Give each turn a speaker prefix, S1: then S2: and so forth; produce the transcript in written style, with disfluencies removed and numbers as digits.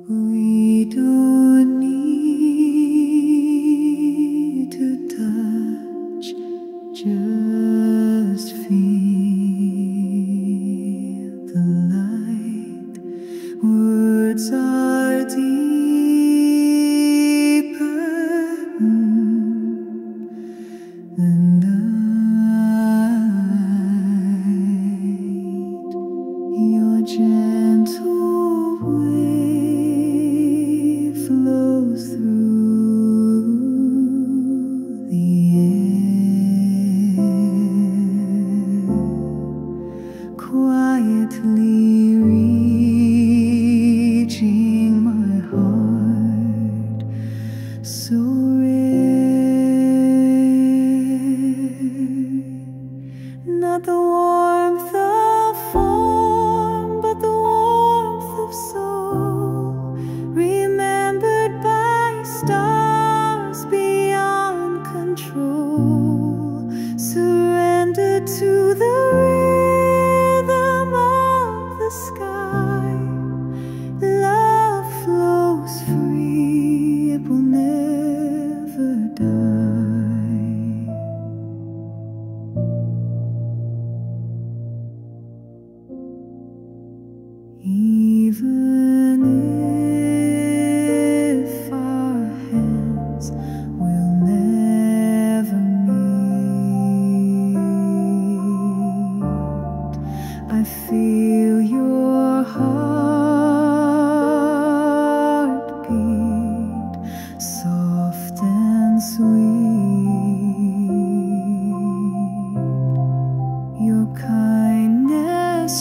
S1: We don't need to touch, just feel the light. Words are deeper than night. Your gentle wave flows through the air, quietly reaching my heart, so rare. Not the warmth of form, but the warmth of soul, remembered by stars beyond control, surrendered to the rhythm of the sky. Love flows free, it will never die. Even if our hands will never meet, I feel your heartbeat, soft and sweet. Your kindness